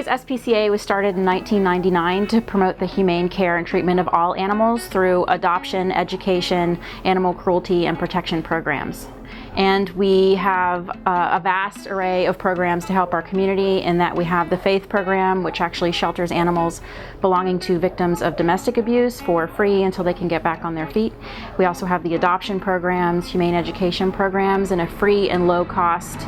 Tennessee's SPCA was started in 1999 to promote the humane care and treatment of all animals through adoption, education, animal cruelty, and protection programs. And we have a vast array of programs to help our community, in that we have the FAITH program, which actually shelters animals belonging to victims of domestic abuse for free until they can get back on their feet. We also have the adoption programs, humane education programs, and a free and low-cost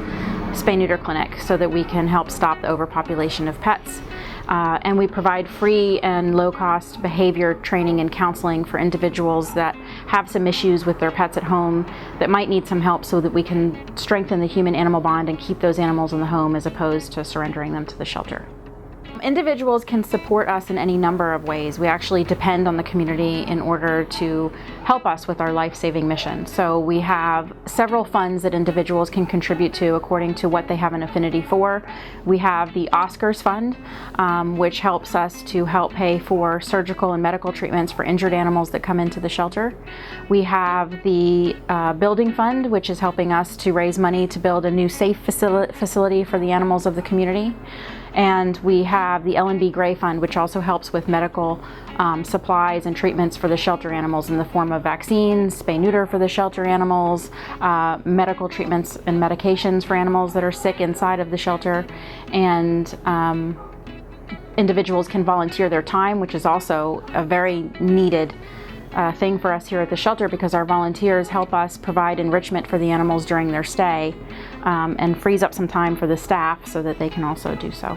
spay-neuter clinic so that we can help stop the overpopulation of pets. And we provide free and low-cost behavior training and counseling for individuals that have some issues with their pets at home that might need some help, so that we can strengthen the human-animal bond and keep those animals in the home as opposed to surrendering them to the shelter. Individuals can support us in any number of ways. We actually depend on the community in order to help us with our life-saving mission. So we have several funds that individuals can contribute to according to what they have an affinity for. We have the Oscars Fund, which helps us to help pay for surgical and medical treatments for injured animals that come into the shelter. We have the Building Fund, which is helping us to raise money to build a new safe facility for the animals of the community. And we have the Ellen B. Gray Fund, which also helps with medical supplies and treatments for the shelter animals in the form of vaccines, spay-neuter for the shelter animals, medical treatments and medications for animals that are sick inside of the shelter. And individuals can volunteer their time, which is also a very needed thing for us here at the shelter, because our volunteers help us provide enrichment for the animals during their stay, and frees up some time for the staff so that they can also do so.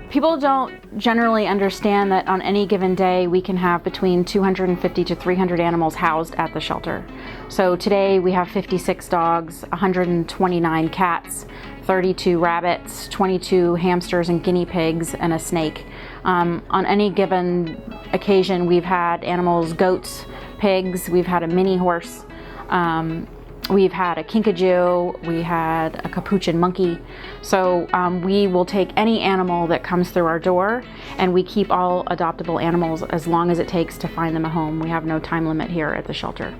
People don't generally understand that on any given day we can have between 250 to 300 animals housed at the shelter. So today we have 56 dogs, 129 cats, 32 rabbits, 22 hamsters and guinea pigs, and a snake. On any given occasion we've had animals, goats, pigs, we've had a mini horse, we've had a kinkajou, we had a capuchin monkey. So we will take any animal that comes through our door, and we keep all adoptable animals as long as it takes to find them a home. We have no time limit here at the shelter.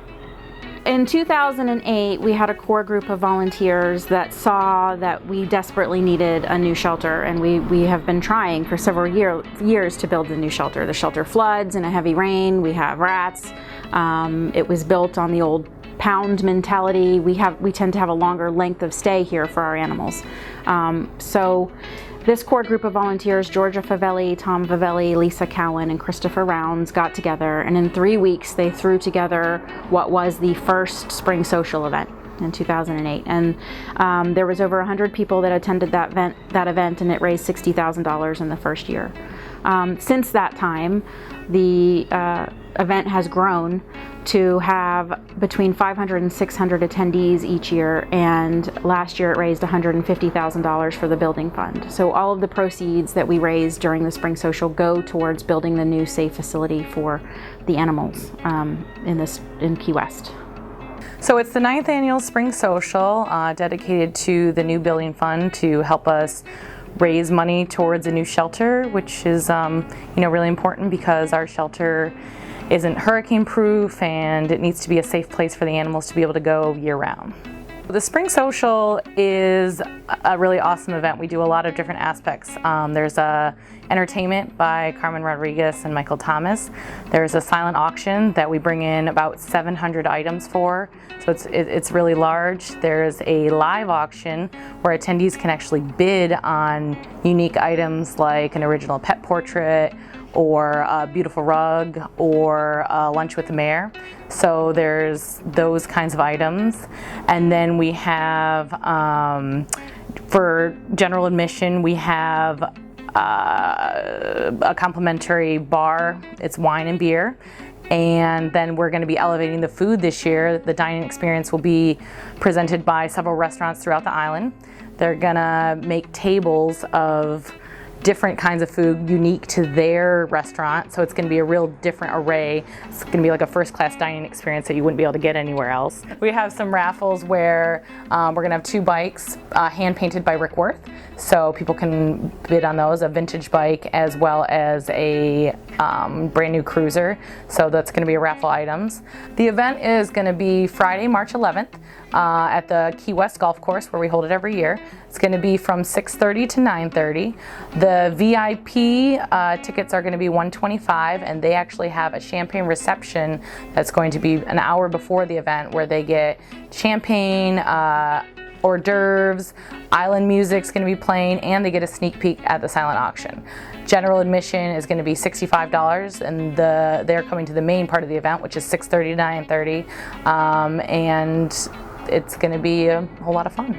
In 2008, we had a core group of volunteers that saw that we desperately needed a new shelter, and we have been trying for several years to build the new shelter. The shelter floods in a heavy rain, we have rats. It was built on the old pound mentality. We tend to have a longer length of stay here for our animals. So this core group of volunteers, Georgia Favelli, Tom Favelli, Lisa Cowan, and Christopher Rounds, got together, and in 3 weeks they threw together what was the first spring social event in 2008. And there was over 100 people that attended that event, and it raised $60,000 in the first year. Since that time, the event has grown to have between 500 and 600 attendees each year, and last year it raised $150,000 for the Building Fund. So all of the proceeds that we raised during the Spring Social go towards building the new safe facility for the animals in Key West. So it's the 9th annual Spring Social, dedicated to the new Building Fund to help us raise money towards a new shelter, which is really important because our shelter isn't hurricane proof and it needs to be a safe place for the animals to be able to go year round. The Spring Social is a really awesome event. We do a lot of different aspects. There's entertainment by Carmen Rodriguez and Michael Thomas. There's a silent auction that we bring in about 700 items for, so it's really large. There's a live auction where attendees can actually bid on unique items like an original pet portrait, or a beautiful rug, or a lunch with the mayor. So there's those kinds of items. And then we have, for general admission, we have a complimentary bar. It's wine and beer. And then we're going to be elevating the food this year. The dining experience will be presented by several restaurants throughout the island. They're going to make tables of different kinds of food unique to their restaurant, so it's going to be a real different array. It's going to be like a first-class dining experience that you wouldn't be able to get anywhere else. We have some raffles where we're going to have 2 bikes hand-painted by Rick Worth, so people can bid on those, a vintage bike as well as a brand new cruiser, so that's going to be a raffle items. The event is going to be Friday, March 11th at the Key West Golf Course, where we hold it every year. It's going to be from 6:30 to 9:30. The The VIP tickets are going to be $125, and they actually have a champagne reception that's going to be an hour before the event, where they get champagne, hors d'oeuvres, island music's going to be playing, and they get a sneak peek at the silent auction. General admission is going to be $65, and they're coming to the main part of the event, which is 6:30 to 9:30, and it's going to be a whole lot of fun.